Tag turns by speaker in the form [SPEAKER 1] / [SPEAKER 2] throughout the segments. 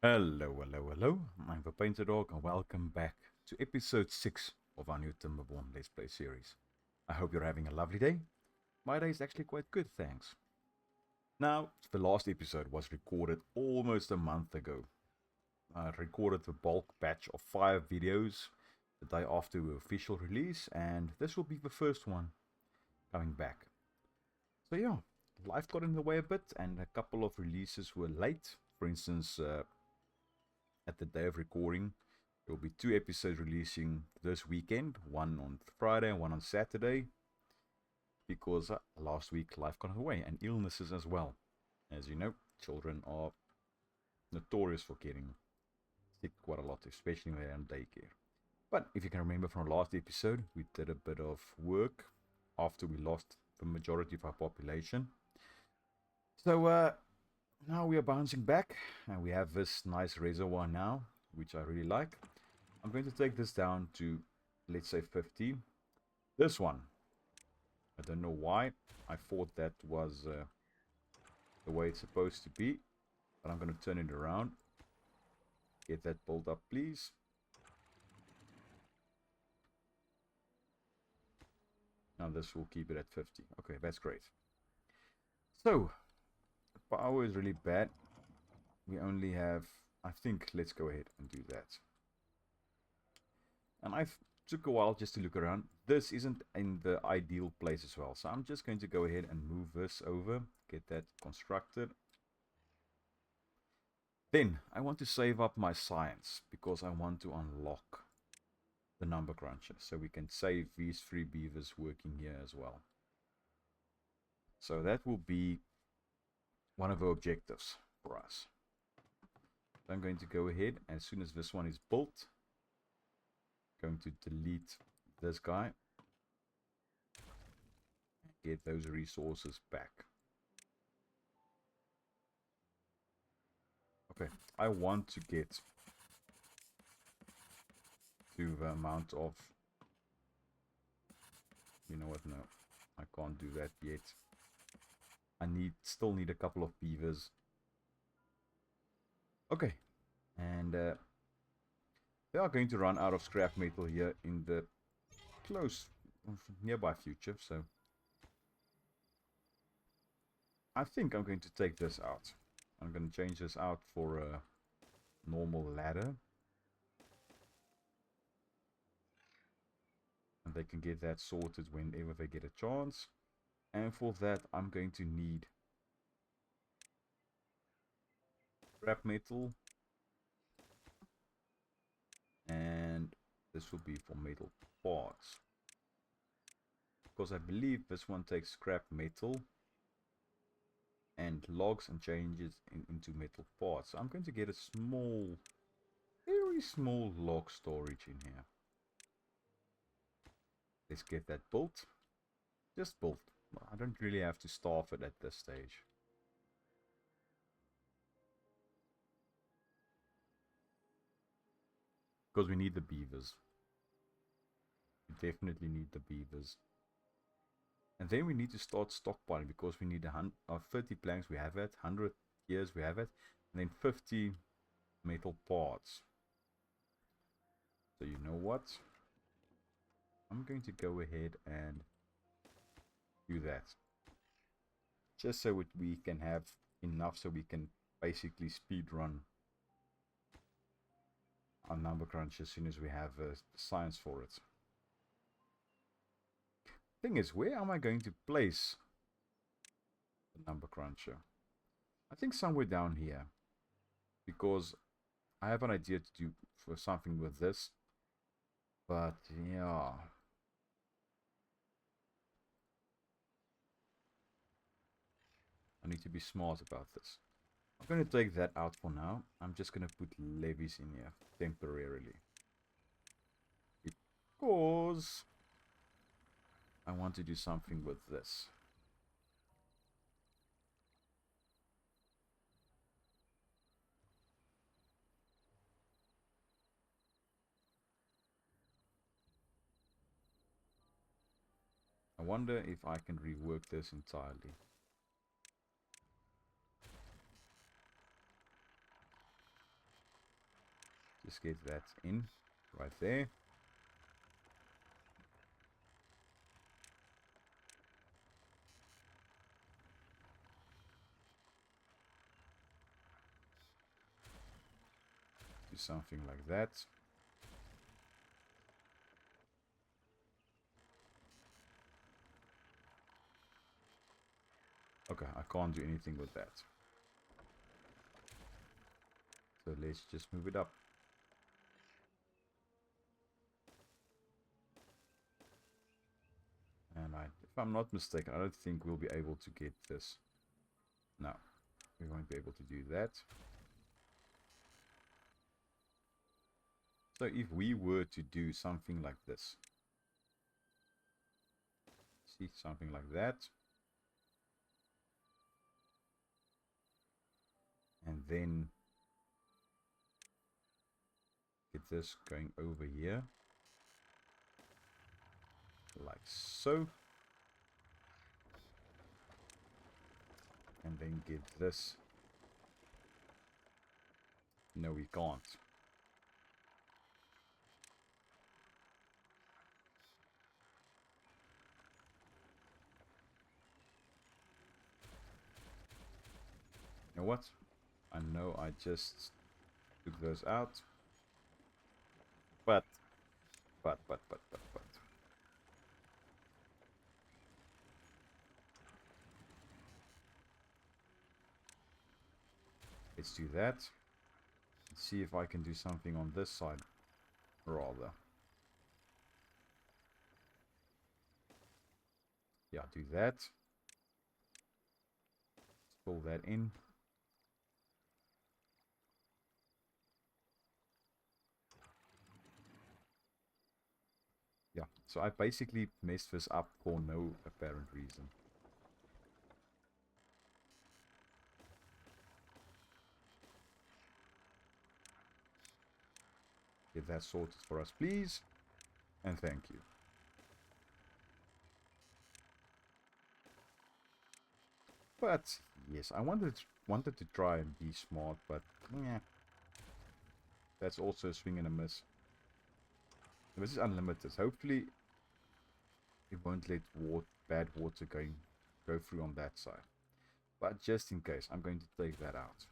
[SPEAKER 1] Hello. I'm the PaintedDog and welcome back to episode 6 of our new Timberborn Let's Play series. I hope you're having a lovely day. My day is actually quite good, thanks. Now, the last episode was recorded almost a month ago. I recorded the bulk batch of 5 videos the day after the official release, and this will be the first one coming back. So yeah, life got in the way a bit and a couple of releases were late. For instance, at the day of recording, there will be 2 episodes releasing this weekend, one on Friday and one on Saturday, because last week life got away and illnesses as well. As you know, children are notorious for getting sick quite a lot, especially when they're in daycare. But if you can remember from our last episode, we did a bit of work after we lost the majority of our population. So now we are bouncing back and we have this nice reservoir now, which I really like. I'm going to take this down to, let's say, 50. This one, I don't know why. I thought that was the way it's supposed to be. But I'm going to turn it around. Get that built up, please. Now this will keep it at 50. Okay, that's great. So, power is really bad. We only have, I think, let's go ahead and do that. And I took a while just to look around. This isn't in the ideal place as well. So I'm just going to go ahead and move this over. Get that constructed. Then I want to save up my science because I want to unlock the Numbercruncher. So we can save these 3 beavers working here as well. So that will be one of our objectives for us. So I'm going to go ahead, as soon as this one is built, going to delete this guy and get those resources back. Okay, I want to get to the amount of, you know what, no, I can't do that yet. I still need a couple of beavers. Okay, and they are going to run out of scrap metal here in the close nearby future, so I think I'm going to take this out. I'm going to change this out for a normal ladder, and they can get that sorted whenever they get a chance. And for that I'm going to need scrap metal, and this will be for metal parts, because I believe this one takes scrap metal and logs and changes into metal parts. So I'm going to get a small, very small log storage in here. Let's get that built. Just built. I don't really have to starve it at this stage. Because we need the beavers. We definitely need the beavers. And then we need to start stockpiling, because we need 30 planks, we have it, 100 gears, we have it, and then 50 metal parts. So you know what? I'm going to go ahead and do that. Just so we can have enough so we can basically speed run our Numbercruncher as soon as we have science for it. Thing is, where am I going to place the Numbercruncher? I think somewhere down here, because I have an idea to do for something with this, but yeah, I need to be smart about this. I'm going to take that out for now. I'm just going to put levees in here temporarily, because I want to do something with this. I wonder if I can rework this entirely. Just get that in right there. Do something like that. Okay, I can't do anything with that. So let's just move it up. And if I'm not mistaken, I don't think we'll be able to get this. No, we won't be able to do that. So if we were to do something like this, see, something like that, and then get this going over here, like so, and then get this. No, we can't. You know what? I know I just took those out, but let's do that. Let's see if I can do something on this side, rather. Yeah, do that. Let's pull that in. Yeah, so I basically messed this up for no apparent reason. Get that sorted for us, please. And thank you. But yes, I wanted to try and be smart, but yeah, that's also a swing and a miss. This is unlimited. Hopefully, it won't let bad water go through on that side. But just in case, I'm going to take that out.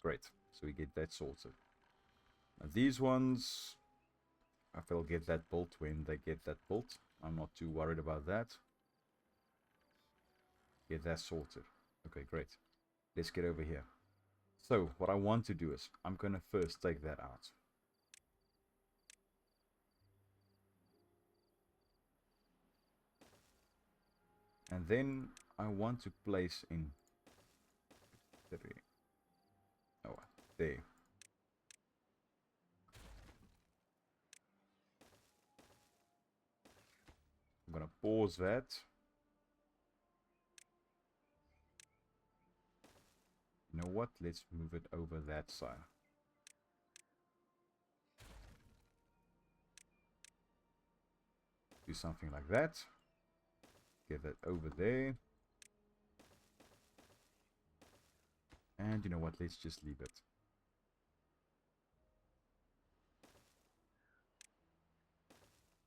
[SPEAKER 1] Great. So we get that sorted. Now these ones, I will get that built when they get that built. I'm not too worried about that. Get that sorted. Okay, great. Let's get over here. So what I want to do is, I'm going to first take that out. And then I want to place in there. I'm going to pause that. You know what? Let's move it over that side. Do something like that. Get that over there. And you know what? Let's just leave it.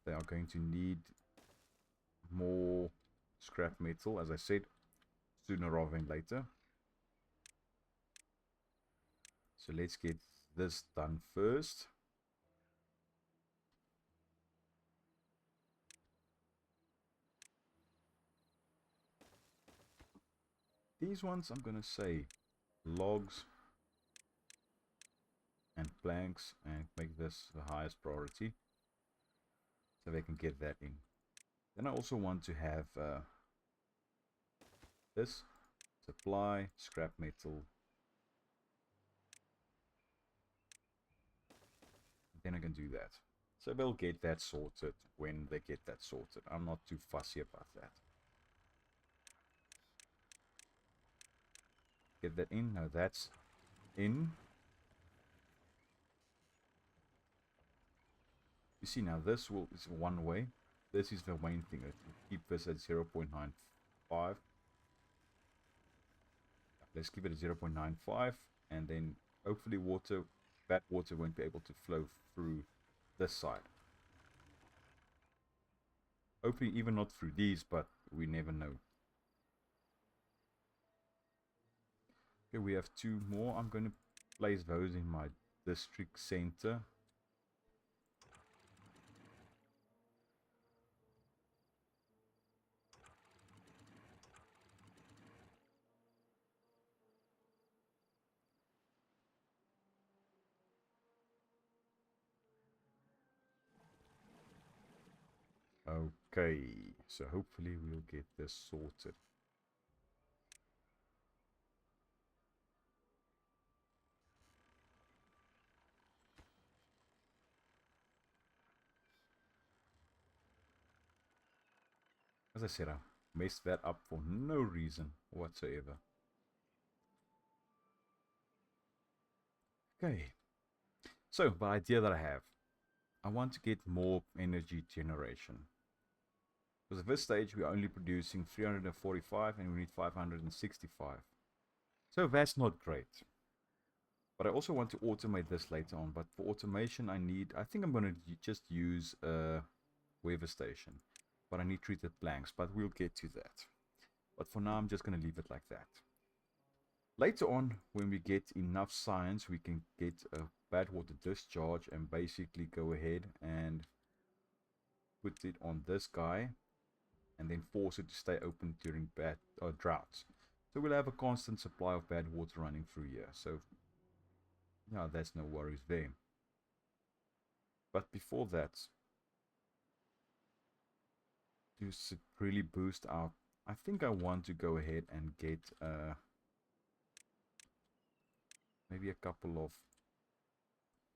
[SPEAKER 1] They are going to need more scrap metal, as I said, sooner rather than later. So let's get this done first. These ones, I'm going to say logs and planks, and make this the highest priority so they can get that in. Then I also want to have this supply scrap metal. Then I can do that. So they'll get that sorted when they get that sorted. I'm not too fussy about that. Get that in. Now that's in. You see now this is one way. This is the main thing. Keep this at 0.95. Let's keep it at 0.95 and then Hopefully bad water won't be able to flow through this side. Hopefully even not through these, but we never know. Okay, we have 2 more. I'm going to place those in my district center. Okay, so hopefully we'll get this sorted. As I said, I messed that up for no reason whatsoever. Okay, so the idea that I have, I want to get more energy generation. Because at this stage we're only producing 345 and we need 565. So that's not great. But I also want to automate this later on. But for automation I think I'm going to just use a weather station. But I need treated blanks, but we'll get to that. But for now I'm just going to leave it like that. Later on, when we get enough science, we can get a bad water discharge and basically go ahead and put it on this guy and then force it to stay open during bad droughts. So we'll have a constant supply of bad water running through here. So yeah, there's no worries there. But before that, to really boost out, I think I want to go ahead and get maybe a couple of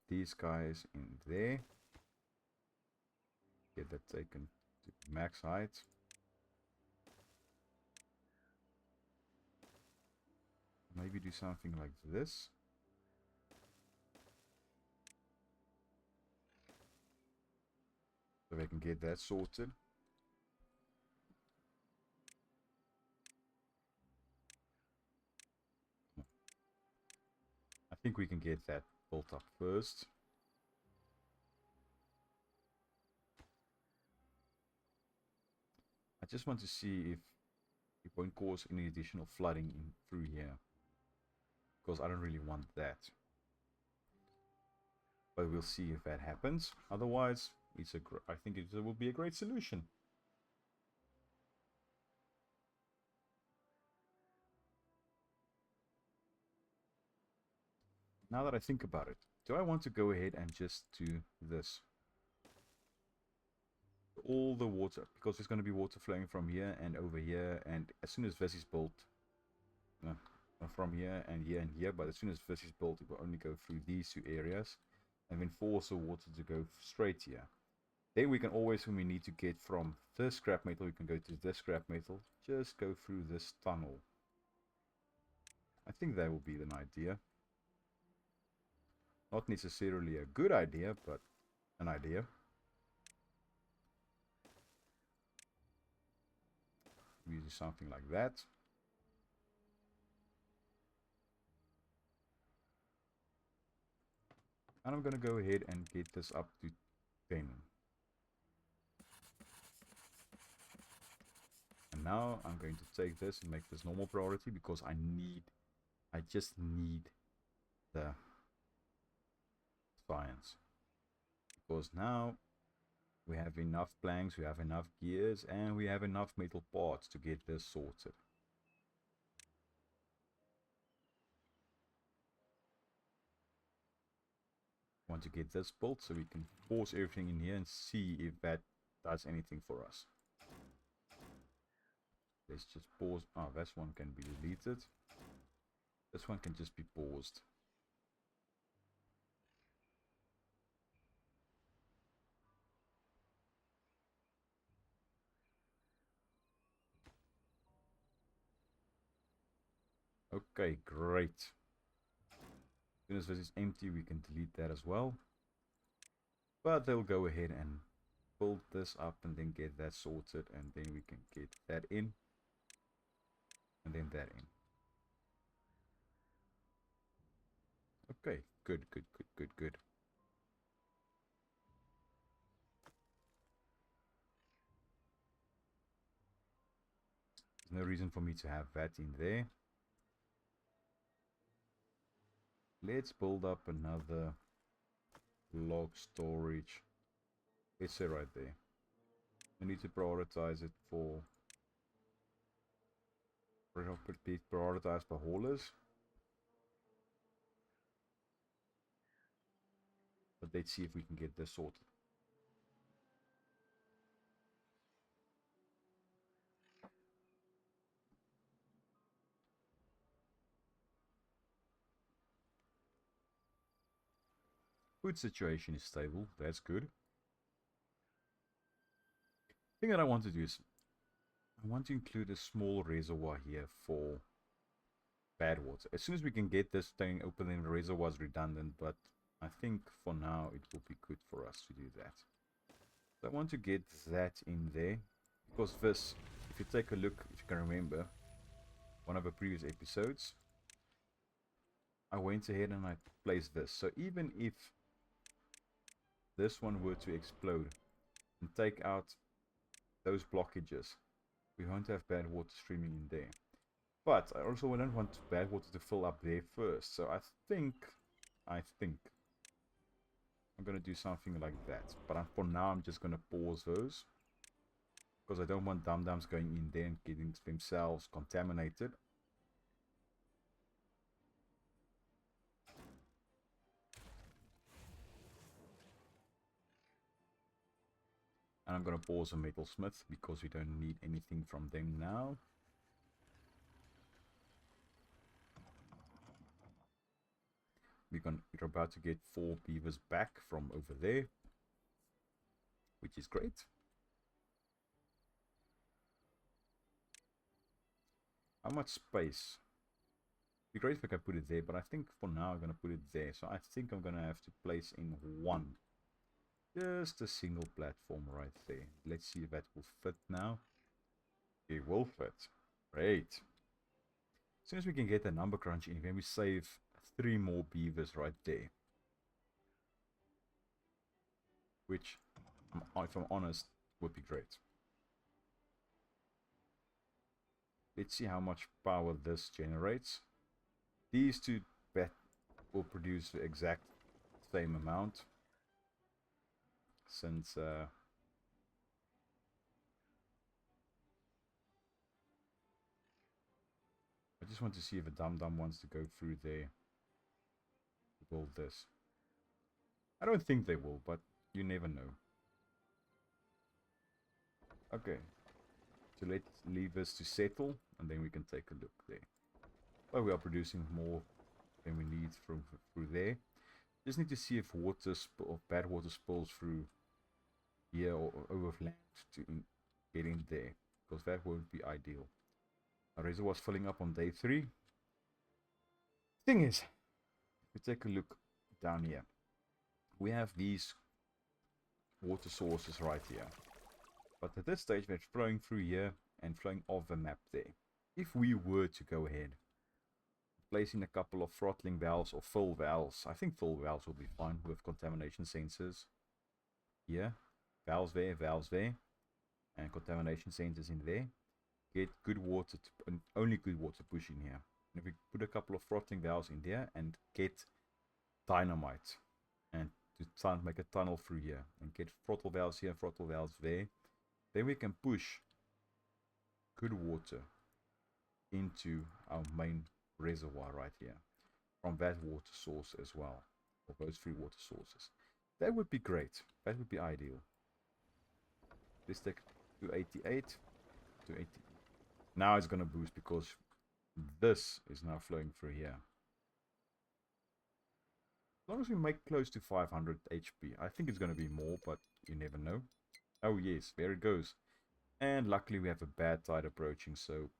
[SPEAKER 1] these guys in there. Get that taken to max height. Maybe do something like this. So we can get that sorted. I think we can get that built up first. I just want to see if it won't cause any additional flooding in through here, because I don't really want that. But we'll see if that happens. Otherwise, I think it will be a great solution. Now that I think about it, do I want to go ahead and just do this? All the water, because there's going to be water flowing from here and over here, and as soon as this is built, from here and here, but as soon as this is built, it will only go through these 2 areas, and then force the water to go straight here. Then we can always, when we need to get from this scrap metal, we can go to this scrap metal, just go through this tunnel. I think that will be an idea. Not necessarily a good idea, but an idea. Use something like that. And I'm going to go ahead and get this up to 10. And now I'm going to take this and make this normal priority, because I just need the science. Because now we have enough planks, we have enough gears, and we have enough metal parts to get this sorted. Want to get this built so we can force everything in here and see if that does anything for us. Let's just pause. Oh, this one can be deleted. This one can just be paused. Okay, great. As soon as this is empty, we can delete that as well. But they'll go ahead and build this up and then get that sorted, and then we can get that in, and then that in. Okay, good, good, good, good, good. There's no reason for me to have that in there. Let's build up another log storage. Let's say right there. I need to prioritize it for prioritized by haulers. But let's see if we can get this sorted. Food situation is stable. That's good. The thing that I want to do is I want to include a small reservoir here for bad water. As soon as we can get this thing open, then the reservoir is redundant, but I think for now it will be good for us to do that. So I want to get that in there because this, if you take a look, if you can remember one of the previous episodes, I went ahead and I placed this. So even if this one were to explode and take out those blockages, we won't have bad water streaming in there. But I also don't want bad water to fill up there first. So I think I'm going to do something like that. But for now, I'm just going to pause those. Because I don't want dum-dums going in there and getting themselves contaminated. And I'm going to pause a metalsmith because we don't need anything from them now. We're about to get 4 beavers back from over there, which is great. How much space? It'd be great if I could put it there, but I think for now I'm going to put it there. So I think I'm going to have to place in one. Just a single platform right there. Let's see if that will fit now. It will fit. Great. As soon as we can get the Numbercruncher in, then we save 3 more beavers right there. Which, if I'm honest, would be great. Let's see how much power this generates. These two will produce the exact same amount. Since I just want to see if a dum-dum wants to go through there to build this. I don't think they will, but you never know. Okay, so let's leave this to settle, and then we can take a look there. Well, we are producing more than we need through there. Just need to see if bad water spills through here or over land to get in there, because that won't be ideal. Our reservoir's filling up on day 3. Thing is, if we take a look down here, we have these water sources right here. But at this stage, they're flowing through here and flowing off the map there. If we were to go ahead, placing a couple of throttling valves or fill valves, I think fill valves will be fine with contamination sensors. Here, valves there, and contamination sensors in there. Get good water, only good water push in here. And if we put a couple of throttling valves in there and get dynamite and to make a tunnel through here and get throttle valves here, throttle valves there, then we can push good water into our main reservoir right here from that water source as well, or those 3 water sources. That would be great. That would be ideal. Let's take 288 to 80. Now it's going to boost because this is now flowing through here. As long as we make close to 500 HP. I think it's going to be more, but you never know. Oh yes, there it goes. And luckily we have a bad tide approaching, so...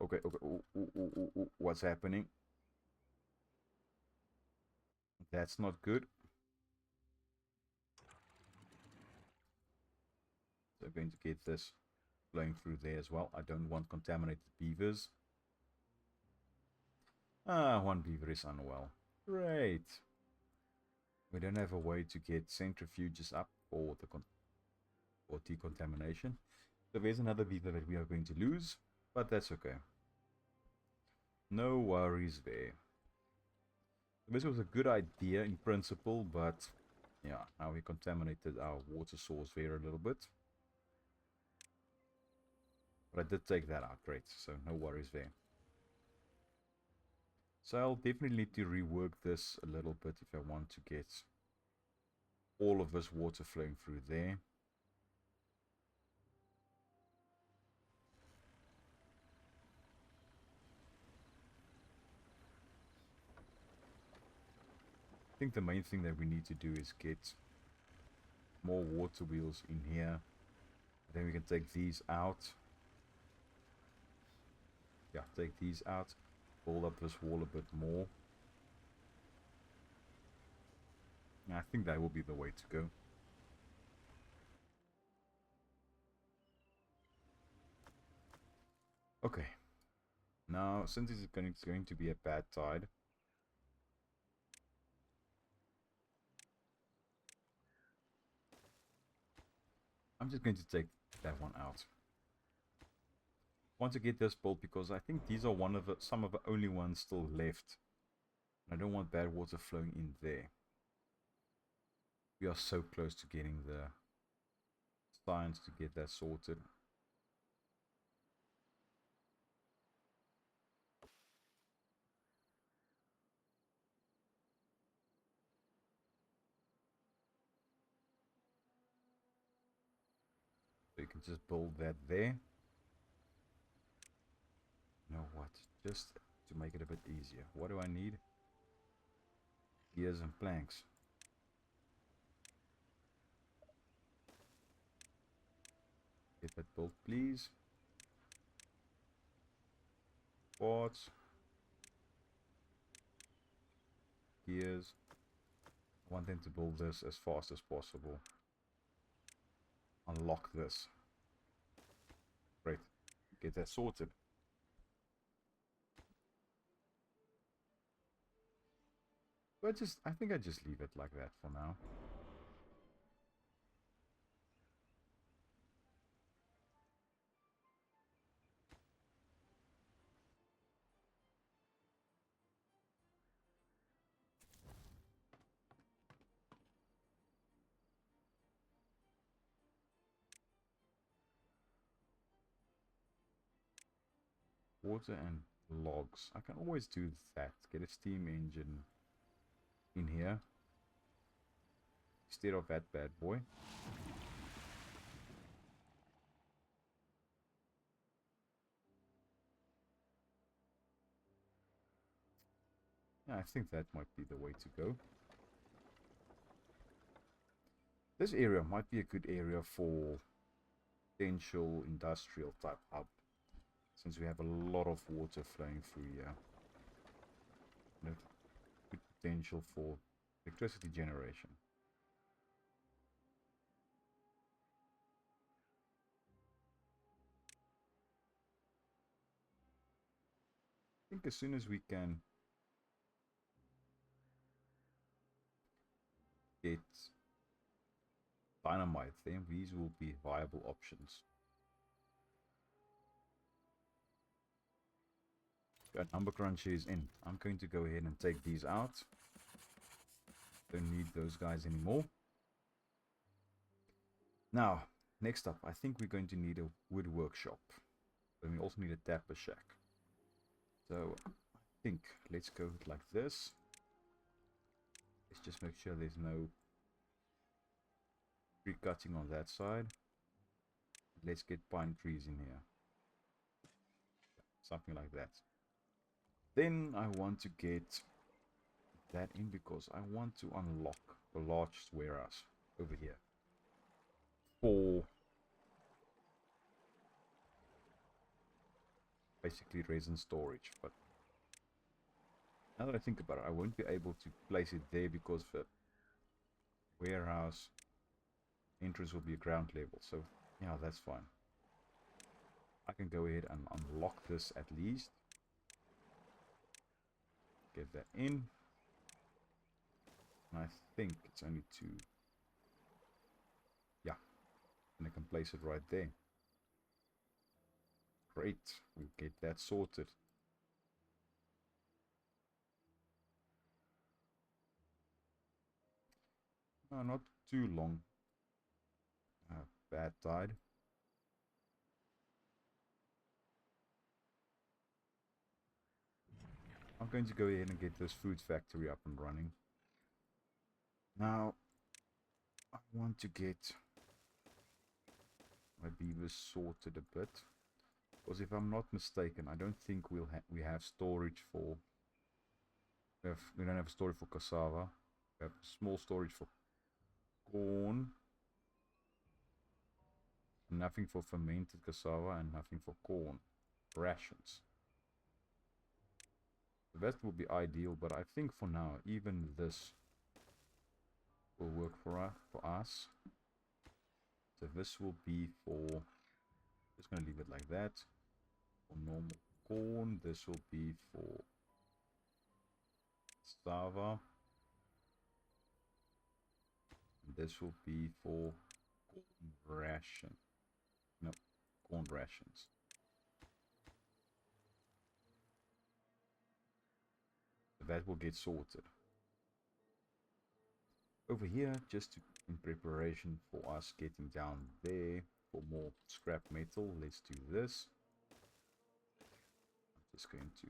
[SPEAKER 1] Okay, what's happening? That's not good. So I'm going to get this flowing through there as well. I don't want contaminated beavers. Ah, one beaver is unwell. Great. We don't have a way to get centrifuges up for the or decontamination. So there's another beaver that we are going to lose, but that's okay. No worries there. This was a good idea in principle, but yeah, now we contaminated our water source there a little bit. But I did take that out, great, so no worries there. So I'll definitely need to rework this a little bit if I want to get all of this water flowing through there. I think the main thing that we need to do is get more water wheels in here. Then we can take these out. Yeah, take these out. Build up this wall a bit more. I think that will be the way to go. Okay. Now, since it's going to be a bad tide, I'm just going to take that one out. I want to get this built because I think these are some of the only ones still left. I don't want bad water flowing in there. We are so close to getting the science to get that sorted. So you can just build that there. You know what? Just to make it a bit easier. What do I need? Gears and planks. Get that built, please. Quartz. Gears. I want them to build this as fast as possible. Unlock this. Great. Get that sorted. But I think I just leave it like that for now. Water and logs. I can always do that. Get a steam engine in here instead of that bad boy. Yeah, I think that might be the way to go. This area might be a good area for potential industrial type hub, since we have a lot of water flowing through here. And good potential for electricity generation. I think as soon as we can get dynamite, then these will be viable options. Got Numbercruncher is in. I'm going to go ahead and take these out. Don't need those guys anymore. Now, next up, I think we're going to need a wood workshop. And we also need a dapper shack. So, I think let's go like this. Let's just make sure there's no tree cutting on that side. Let's get pine trees in here. Something like that. Then I want to get that in because I want to unlock the large warehouse over here for basically resin storage. But now that I think about it, I won't be able to place it there because the warehouse entrance will be ground level. So yeah, that's fine. I can go ahead and unlock this at least. Get that in. And I think it's only 2. Yeah. And I can place it right there. Great. We'll get that sorted. No, not too long. Bad tide. I'm going to go ahead and get this food factory up and running. Now, I want to get my beavers sorted a bit. Because if I'm not mistaken, I don't think we have storage for... We don't have storage for cassava. We have small storage for corn. Nothing for fermented cassava and nothing for corn. Rations. That will be ideal, but I think for now, even this will work for us. So this will be for... Just going to leave it like that. For normal corn, this will be for cassava. This will be for corn ration. No, corn rations. That will get sorted. Over here, just in preparation for us getting down there for more scrap metal, let's do this. I'm just going to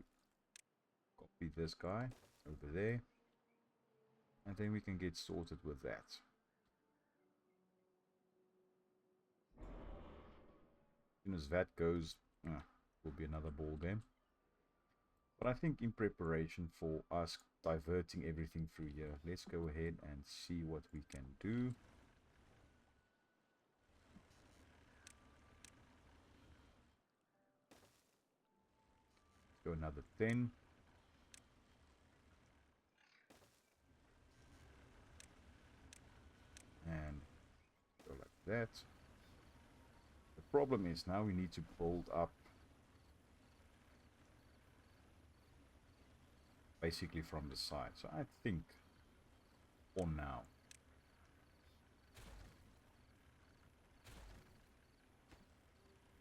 [SPEAKER 1] copy this guy over there. And then we can get sorted with that. As soon as that goes, will be another ball game. But I think in preparation for us diverting everything through here, let's go ahead and see what we can do. Let's go another 10. And go like that. The problem is now we need to build up basically from the side. So I think for now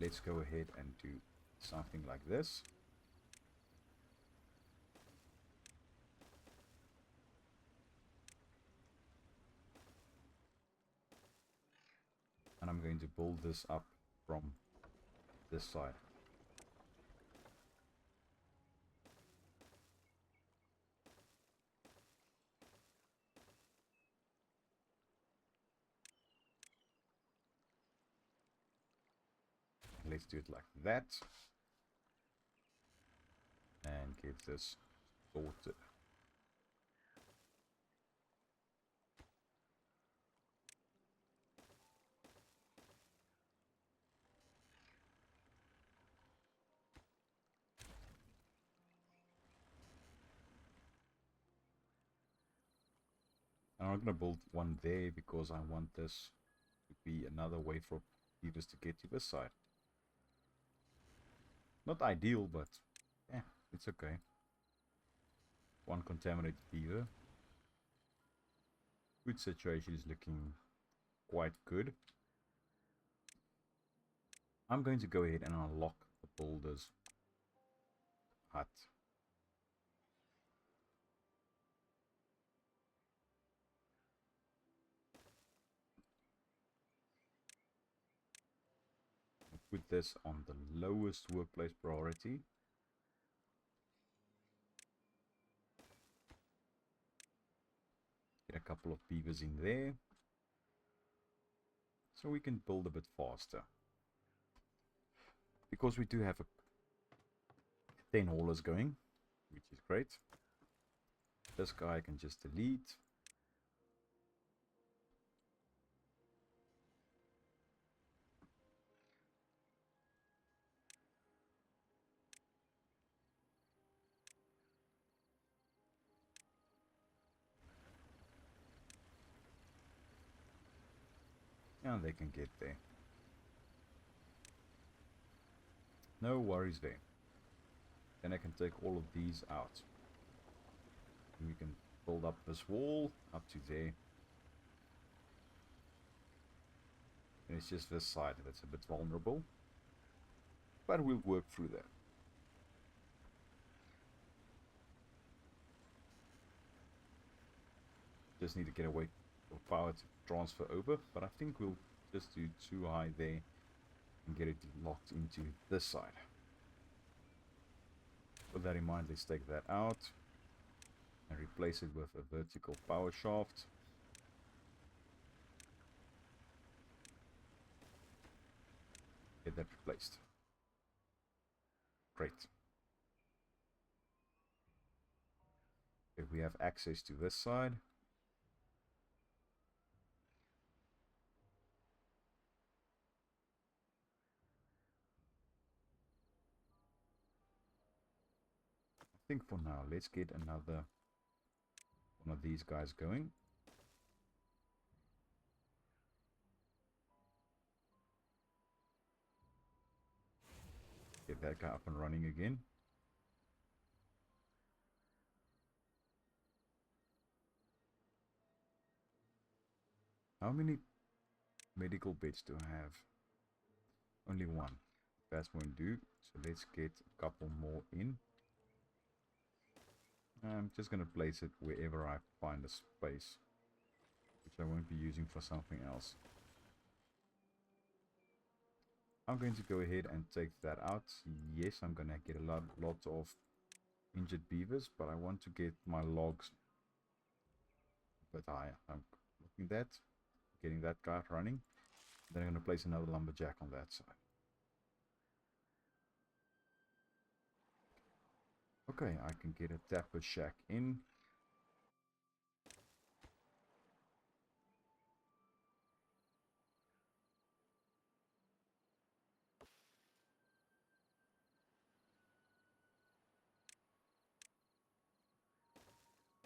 [SPEAKER 1] let's go ahead and do something like this. And I'm going to build this up from this side. Let's do it like that. And get this sorted. I'm not going to build one there because I want this to be another way for beavers to get to this side. Not ideal, but yeah, it's okay. One contaminated beaver. Food situation is looking quite good. I'm going to go ahead and unlock the builder's hut. Put this on the lowest workplace priority. Get a couple of beavers in there. So we can build a bit faster. Because we do have a 10 haulers going, which is great. This guy I can just delete. And they can get there. No worries there. Then I can take all of these out. We can build up this wall up to there. And it's just this side that's a bit vulnerable. But we'll work through that. Just need to get away for power to transfer over. But I think we'll just do too high there and get it locked into this side. With that in mind, let's take that out and replace it with a vertical power shaft. Get that replaced. Great. If we have access to this side, I think for now, let's get another one of these guys going. Get that guy up and running again. How many medical beds do I have? Only one. That won't do. So let's get a couple more in. I'm just going to place it wherever I find a space, which I won't be using for something else. I'm going to go ahead and take that out. Yes, I'm going to get a lot of injured beavers, but I want to get my logs a bit higher. I'm looking at that, getting that guy running. Then I'm going to place another lumberjack on that side. Okay, I can get a tapper shack in.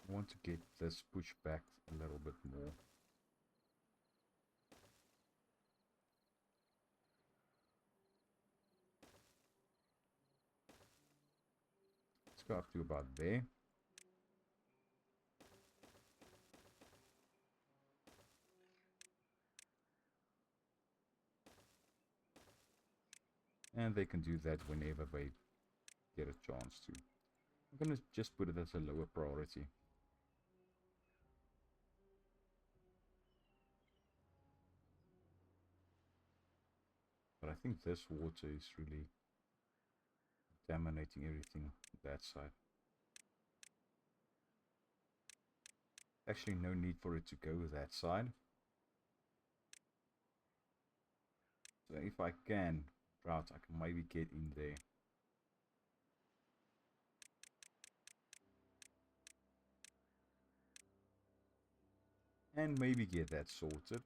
[SPEAKER 1] I want to get this pushed back a little bit more. Let's go up to about there. And they can do that whenever they get a chance to. I'm going to just put it as a lower priority. But I think this water is really contaminating everything on that side. Actually, no need for it to go that side. So if I can drought, I can maybe get in there. And maybe get that sorted.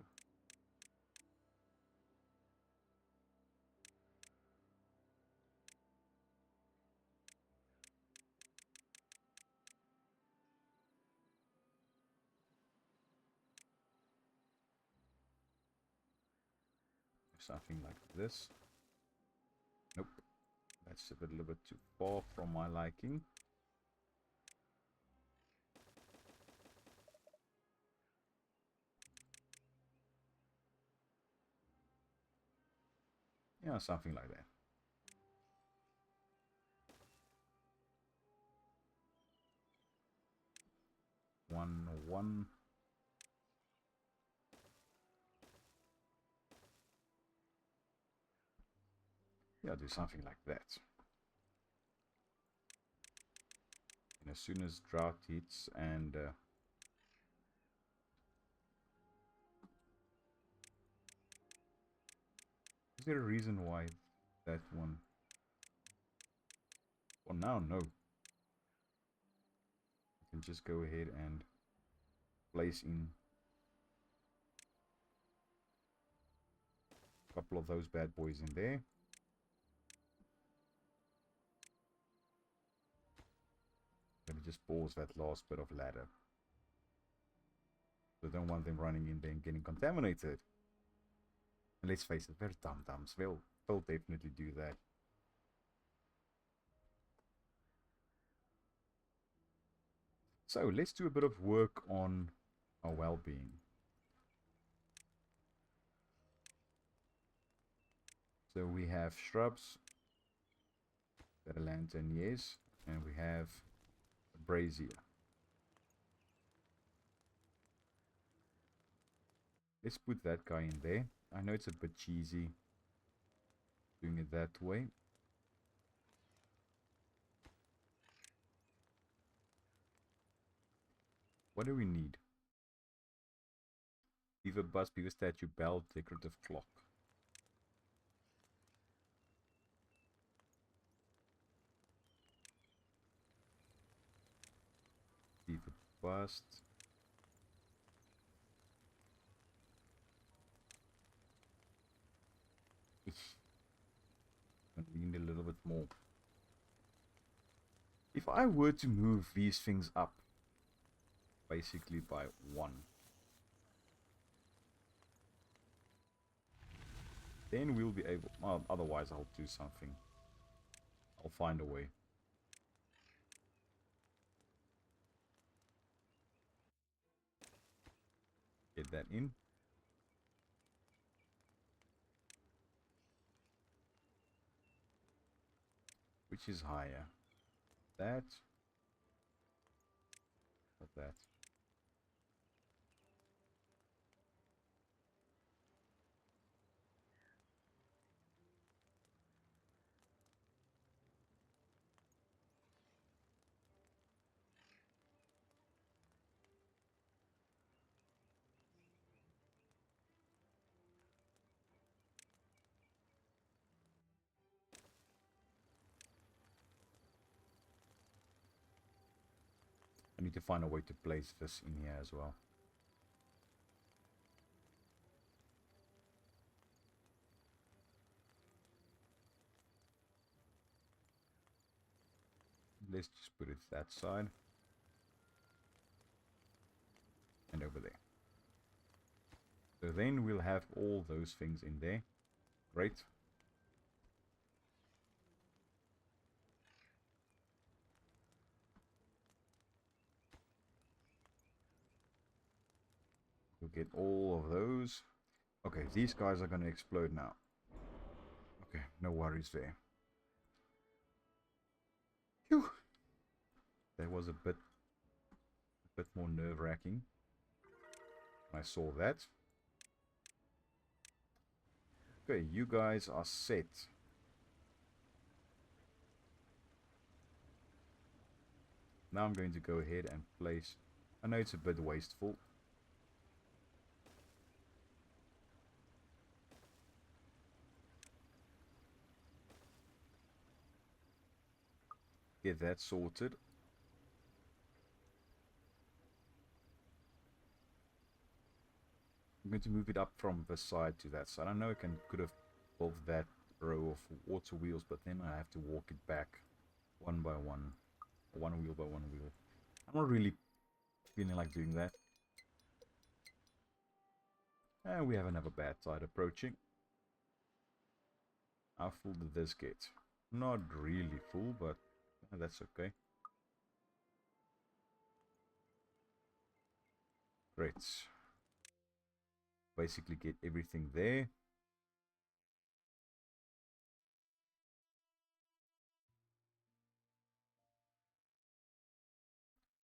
[SPEAKER 1] Something like this. Nope. That's a little bit too far from my liking. Yeah, something like that. One. Yeah, do something like that. And as soon as drought hits and is there a reason why that one? For now, no. You can just go ahead and place in a couple of those bad boys in there. But it just pulls that last bit of ladder. So I don't want them running in there and getting contaminated. And let's face it, they're dum-dums. They'll definitely do that. So let's do a bit of work on our well-being. So we have shrubs, got a lantern, yes, and we have a brazier. Let's put that guy in there. I know it's a bit cheesy doing it that way. What do we need? Beaver bust, beaver statue, bell, decorative clock. Beaver bust. I need a little bit more. If I were to move these things up, basically by 1, then we'll be able, well, otherwise I'll do something. I'll find a way. Get that in. Which is higher? That. But that. I need to find a way to place this in here as well. Let's just put it that side. And over there. So then we'll have all those things in there. Great. We'll get all of those. Okay, these guys are going to explode now. Okay, no worries there. Phew. That was a bit more nerve-wracking. I saw that. Okay, you guys are set. Now I'm going to go ahead and place... I know it's a bit wasteful. Get that sorted. I'm going to move it up from this side to that side. I know I could have built that row of water wheels, but then I have to walk it back one by one. One wheel by one wheel. I'm not really feeling like doing that. And we have another bad tide approaching. How full did this get? Not really full, but that's okay. Great. Basically get everything there.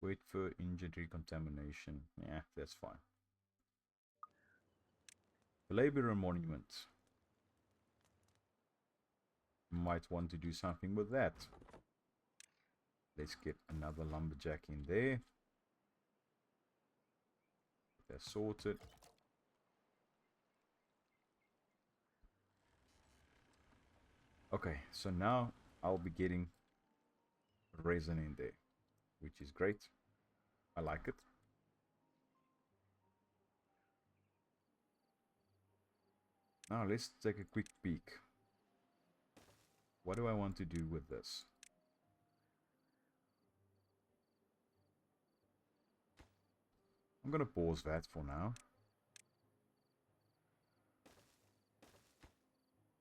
[SPEAKER 1] Wait for injury contamination. Yeah, that's fine. Labor monument. Might want to do something with that. Let's get another lumberjack in there. That's sorted. Okay, so now I'll be getting resin in there, which is great. I like it. Now let's take a quick peek. What do I want to do with this? I'm gonna pause that for now.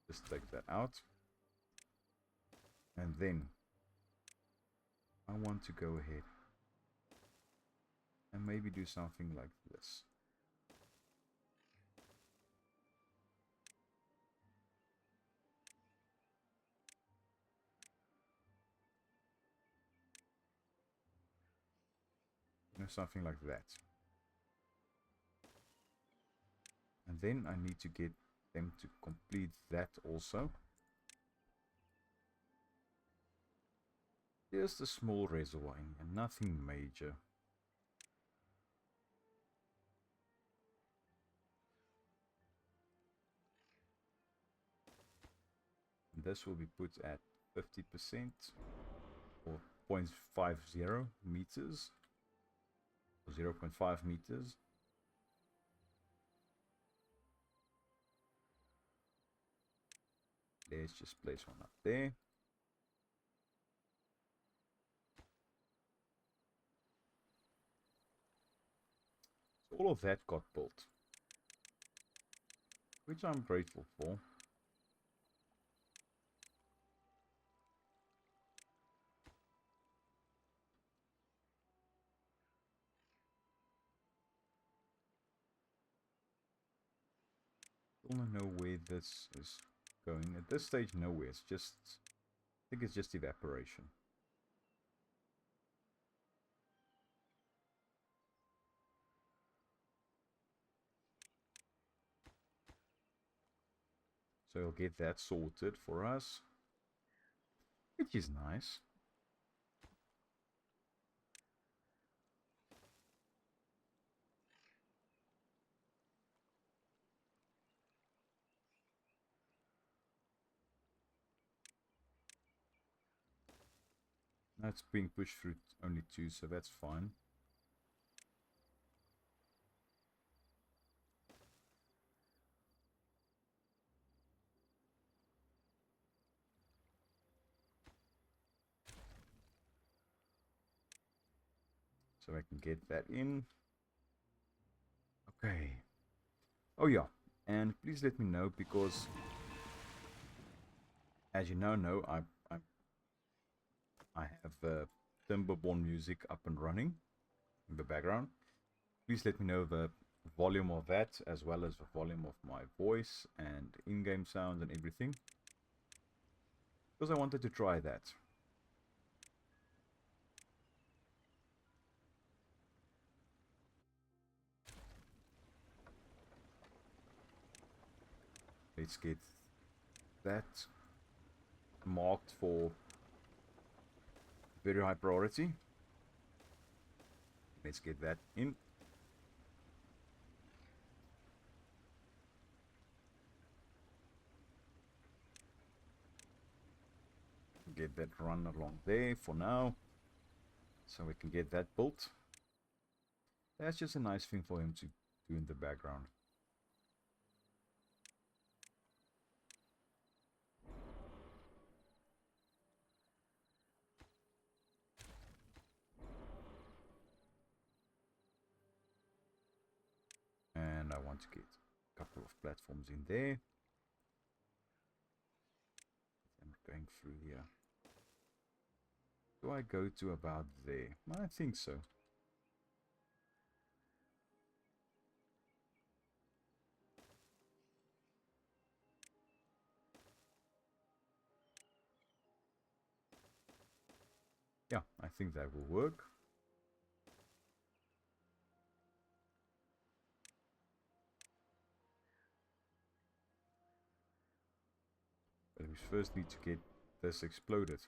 [SPEAKER 1] Just take that out. And then I want to go ahead And maybe do something like this. You know, something like that. And then I need to get them to complete that also. Just a small reservoir in here, nothing major. And this will be put at 50% or 0.50 meters, or 0.5 meters. Let's just place one up there. So all of that got built, which I'm grateful for. Still don't know where this is going. At this stage, nowhere. It's just, I think it's just evaporation. So I'll get that sorted for us, which is nice. That's being pushed through only 2, so that's fine. So I can get that in. Okay. Oh yeah, and please let me know, because as you now know, I have Timberborn music up and running in the background. Please let me know the volume of that, as well as the volume of my voice and in-game sound and everything, because I wanted to try that. Let's get that marked for very high priority. Let's get that in. Get that run along there for now, so we can get that built. That's just a nice thing for him to do in the background. And I want to get a couple of platforms in there. I'm going through here. Do I go to about there? I think so. Yeah, I think that will work. But we first need to get this exploded.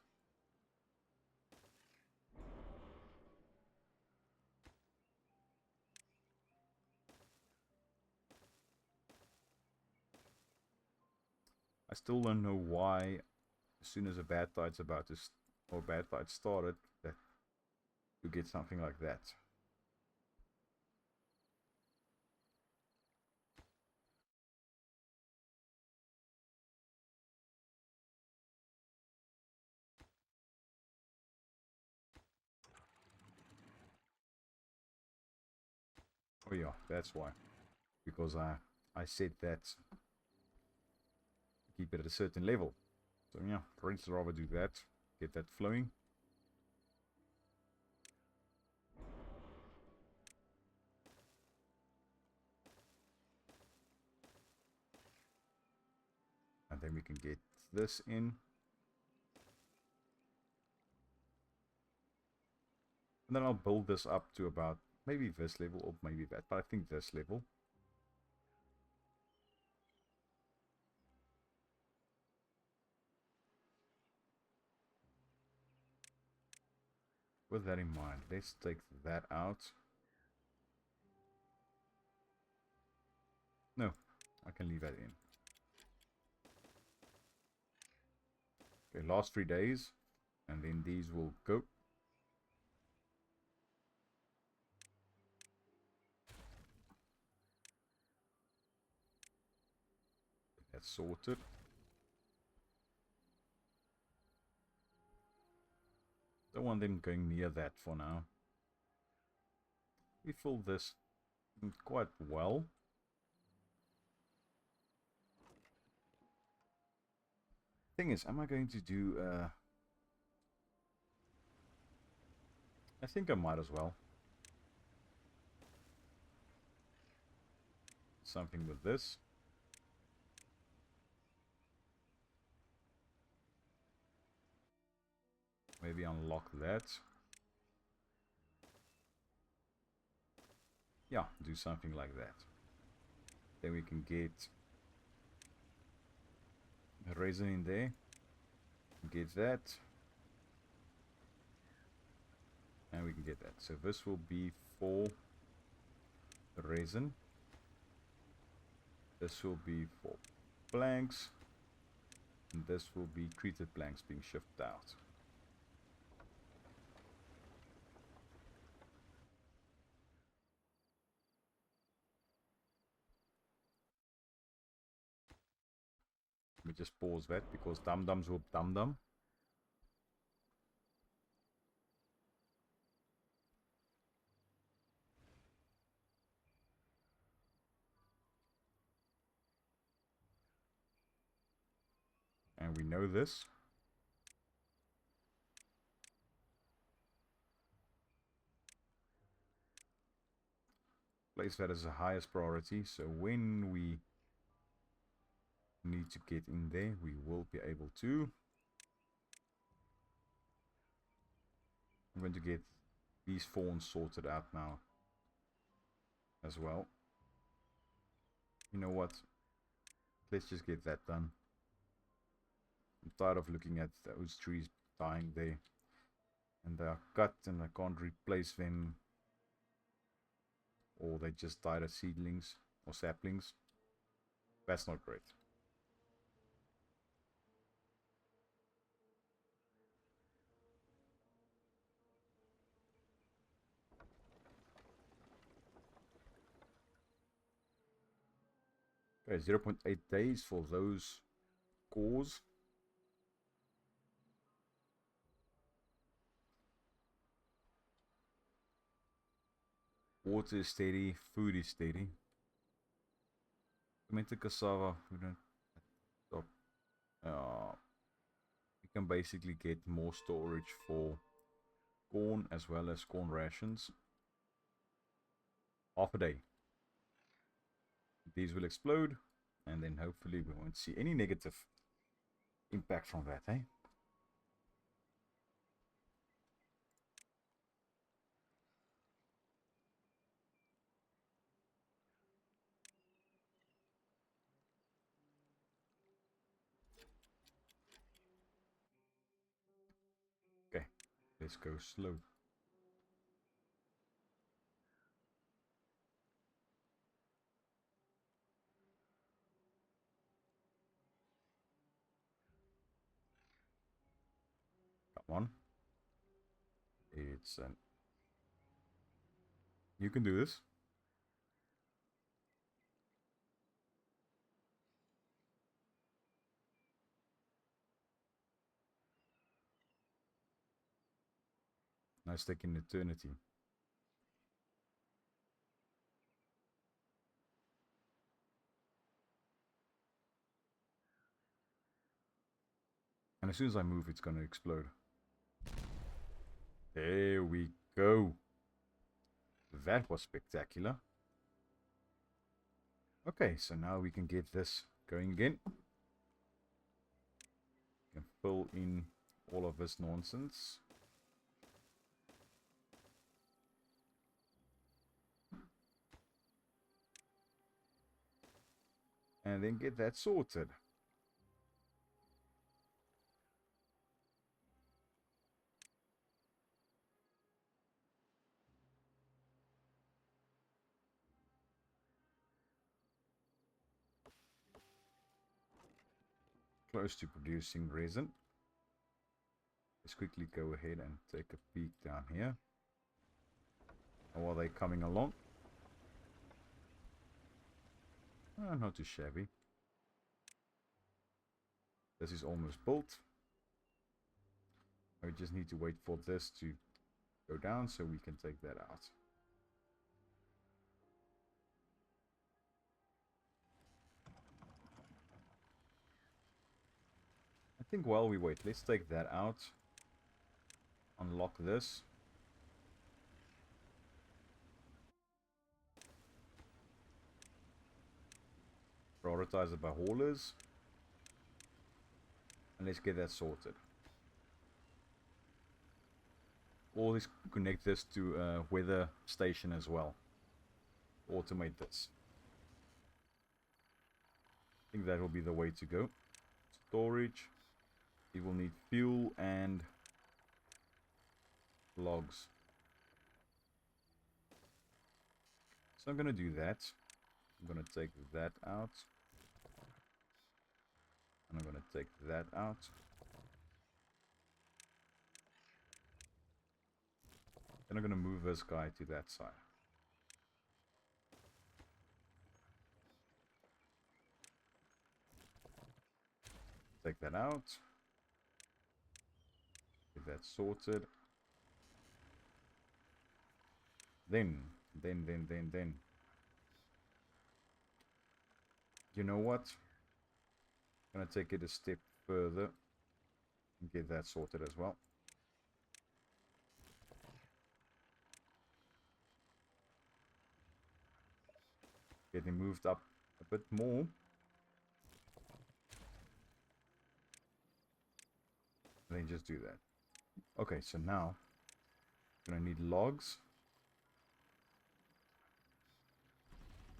[SPEAKER 1] I still don't know why, as soon as a bad tide's about to, or bad tide started, that you get something like that. Oh yeah, that's why. Because I said that keep it at a certain level. So yeah, let's rather do that. Get that flowing. then we can get this in. And then I'll build this up to about maybe this level or maybe that, but I think this level. With that in mind, let's take that out. No, I can leave that in. Okay, last 3 days, and then these will go. That's sorted. Don't want them going near that for now. We fill this quite well. Thing is, am I going to do I think I might as well. Something with this. Maybe unlock that. Yeah, do something like that. Then we can get a resin in there. Get that. And we can get that. So this will be for resin. This will be for blanks. And this will be treated blanks being shipped out. Let me just pause that because dum-dums will dum-dum. And we know this. Place that as the highest priority, so when we need to get in there, we will be able to. I'm going to get these fawns sorted out now as well. You know what? Let's just get that done. I'm tired of looking at those trees dying there. And they are cut and I can't replace them. Or they just died as seedlings or saplings. That's not great. Okay, 0.8 days for those cores. Water is steady, food is steady. Fermented cassava, we don't stop. We can basically get more storage for corn as well as corn rations. Half a day. These will explode, and then hopefully we won't see any negative impact from that, eh? Okay, let's go slow. Come on. It's an... You can do this. Now it's taking eternity. And as soon as I move, it's going to explode. There we go. That was spectacular. Okay, so now we can get this going again. fill in all of this nonsense. And then get that sorted. Close to producing resin. Let's quickly go ahead and take a peek down here. How are they coming along? Not too shabby. This is almost built. I just need to wait for this to go down so we can take that out. I think while we wait, let's take that out. Unlock this. Prioritize it by haulers. And let's get that sorted. Always connect this to a weather station as well. Automate this. I think that will be the way to go. Storage. We will need fuel and logs. So I'm going to do that. I'm going to take that out. And I'm going to take that out. Then I'm going to move this guy to that side. Take that out. Get that sorted. Then. You know what? I'm going to take it a step further. And get that sorted as well. Getting moved up a bit more. And then just do that. Okay, so now I'm going to need logs.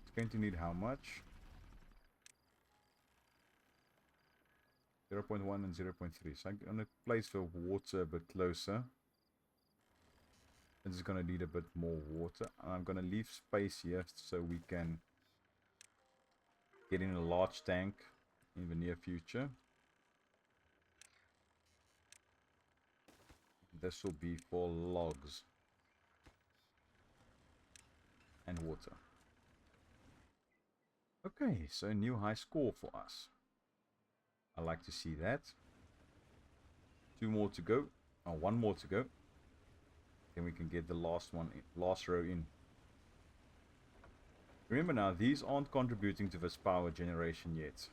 [SPEAKER 1] It's going to need how much? 0.1 and 0.3. So I'm going to place the water a bit closer. This is going to need a bit more water. And I'm going to leave space here so we can get in a large tank in the near future. This will be for logs and water. Okay, so a new high score for us. I like to see that. 2 more to go. Oh, 1 more to go. Then we can get the last one, last row in. Remember now, these aren't contributing to this power generation yet.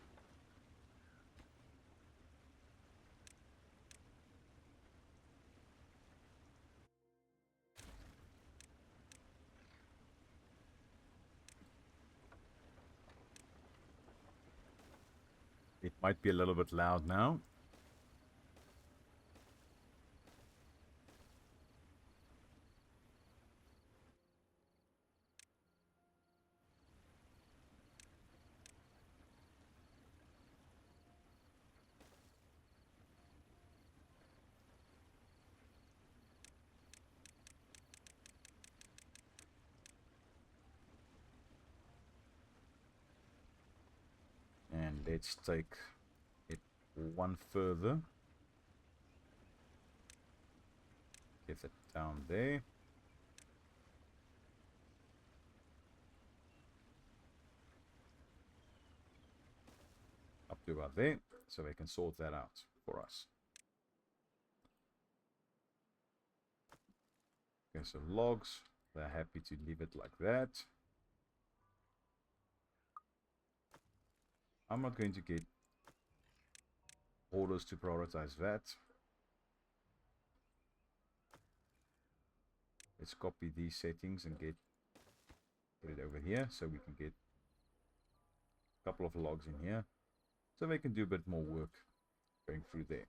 [SPEAKER 1] It might be a little bit loud now. And let's take it 1 further. Get it down there. Up to about there, so they can sort that out for us. Okay, so logs, they're happy to leave it like that. I'm not going to get orders to prioritize that. Let's copy these settings and get it over here so we can get a couple of logs in here so they can do a bit more work going through there.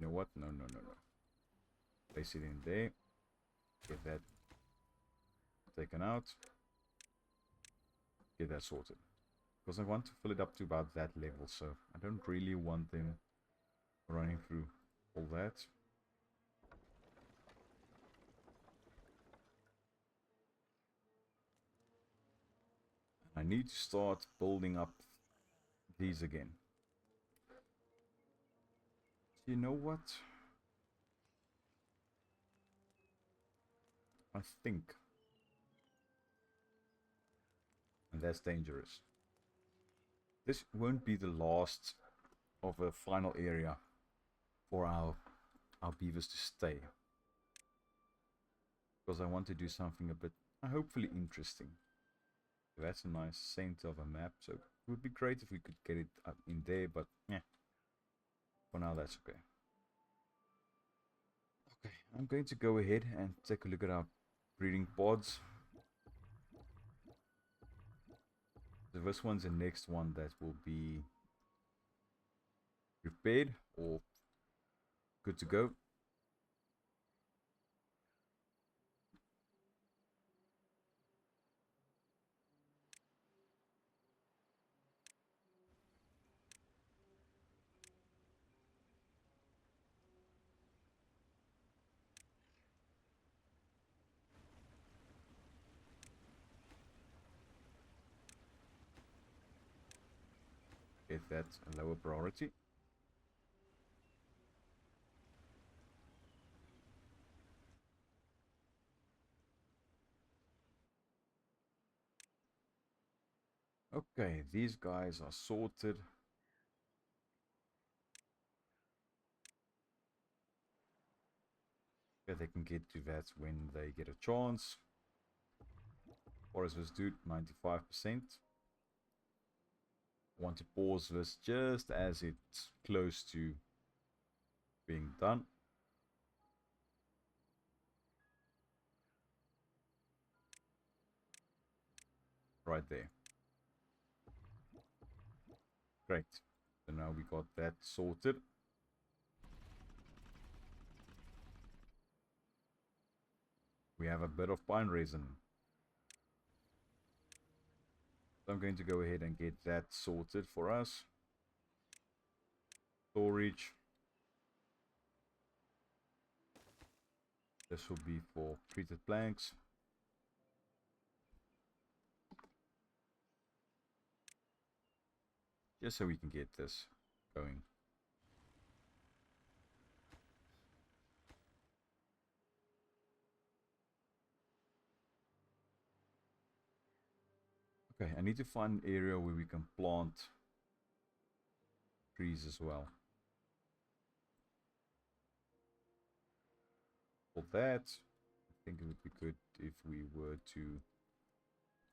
[SPEAKER 1] You know what? No. Place it in there. Get that taken out. Get that sorted. Because I want to fill it up to about that level, so I don't really want them running through all that. I need to start building up these again. You know what? I think. And that's dangerous. This won't be the last of a final area for our beavers to stay. Because I want to do something a bit, hopefully interesting. That's a nice center of a map, so it would be great if we could get it up in there, but yeah, for now that's okay. Okay, I'm going to go ahead and take a look at our breeding pods. So this one's the next one that will be repaired or good to go. Get that a lower priority. Okay, these guys are sorted. Yeah, they can get to that when they get a chance. Or is this dude 95%? Want to pause this just as it's close to being done. Right there. Great. So now we got that sorted. We have a bit of pine resin. So I'm going to go ahead and get that sorted for us. Storage. This will be for treated planks. Just so we can get this going. Okay, I need to find an area where we can plant trees as well. For that, I think it would be good if we were to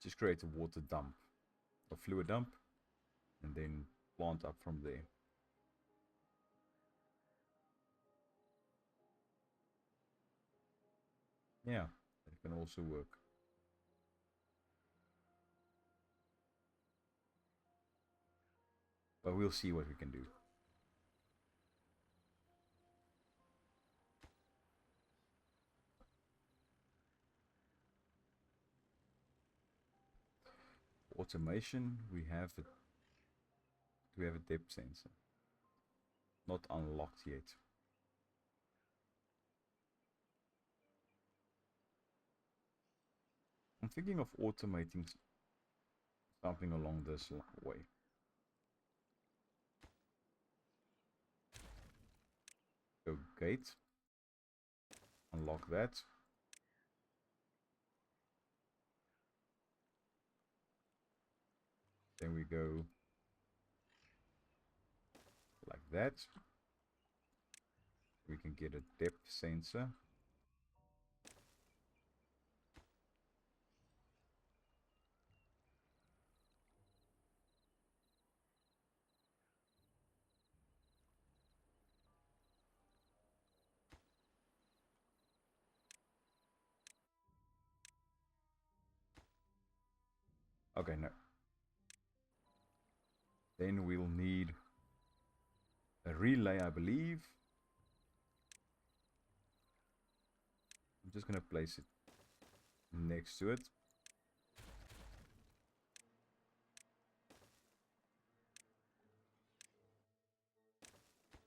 [SPEAKER 1] just create a water dump, a fluid dump, and then plant up from there. Yeah, that can also work. But we'll see what we can do. Automation, we have a depth sensor. Not unlocked yet. I'm thinking of automating something along this way. Go gate. Unlock that. Then we go like that. We can get a depth sensor. Okay, no. Then we'll need a relay, I believe. just going to place it next to it.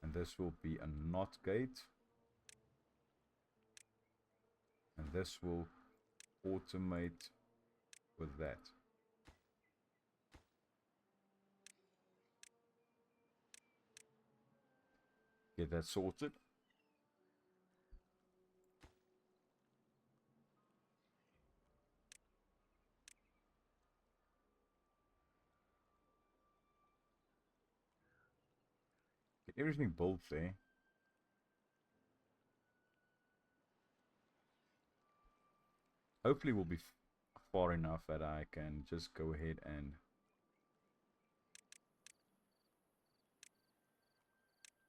[SPEAKER 1] And this will be a NOT gate. And this will automate with that. Get that sorted. Get everything built there. Hopefully we'll be far enough that I can just go ahead and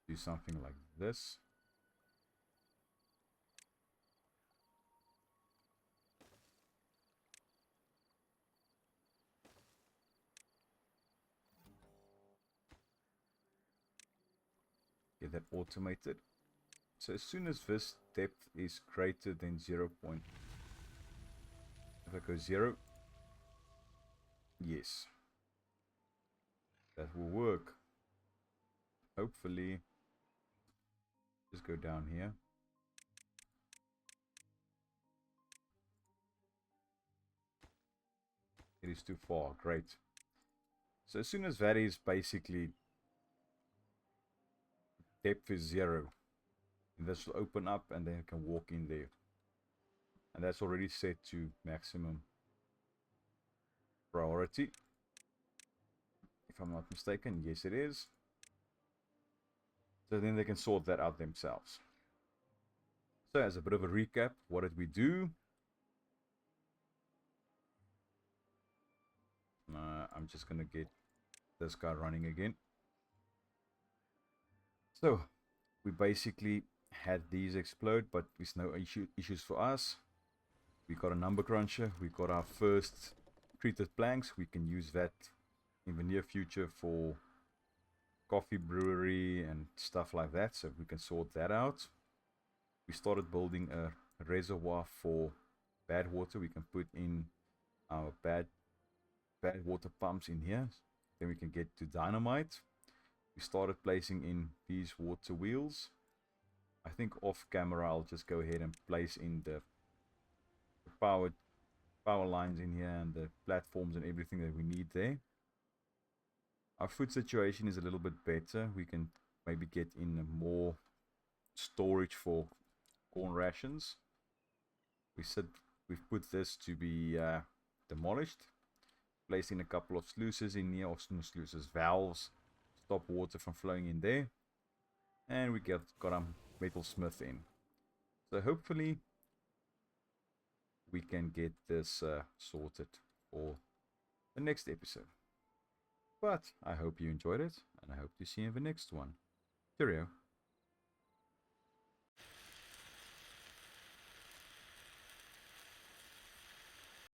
[SPEAKER 1] do something like this. Get that automated. So as soon as this depth is greater than 0. If I go 0, yes, that will work. Hopefully, just go down here. It is too far. Great. So as soon as that is basically depth is 0, and this will open up and then you can walk in there. And that's already set to maximum priority. If I'm not mistaken, yes it is. So then they can sort that out themselves. So as a bit of a recap, what did we do? I'm just going to get this guy running again. So we basically had these explode, but there's no issues for us. We got a Numbercruncher. We got our first treated planks. We can use that in the near future for coffee brewery and stuff like that, so we can sort that out. We started building a reservoir for bad water. We can put in our bad water pumps in here, then we can get to dynamite. We started placing in these water wheels. I think off camera I'll just go ahead and place in the power lines in here and the platforms and everything that we need there. Our food situation is a little bit better. We can maybe get in more storage for corn rations. We've put this to be demolished. Placed in a couple of sluices in here, or sluices, valves, stop water from flowing in there. And we got our metal smith in. So hopefully we can get this sorted for the next episode. But I hope you enjoyed it, and I hope to see you in the next one. Cheerio.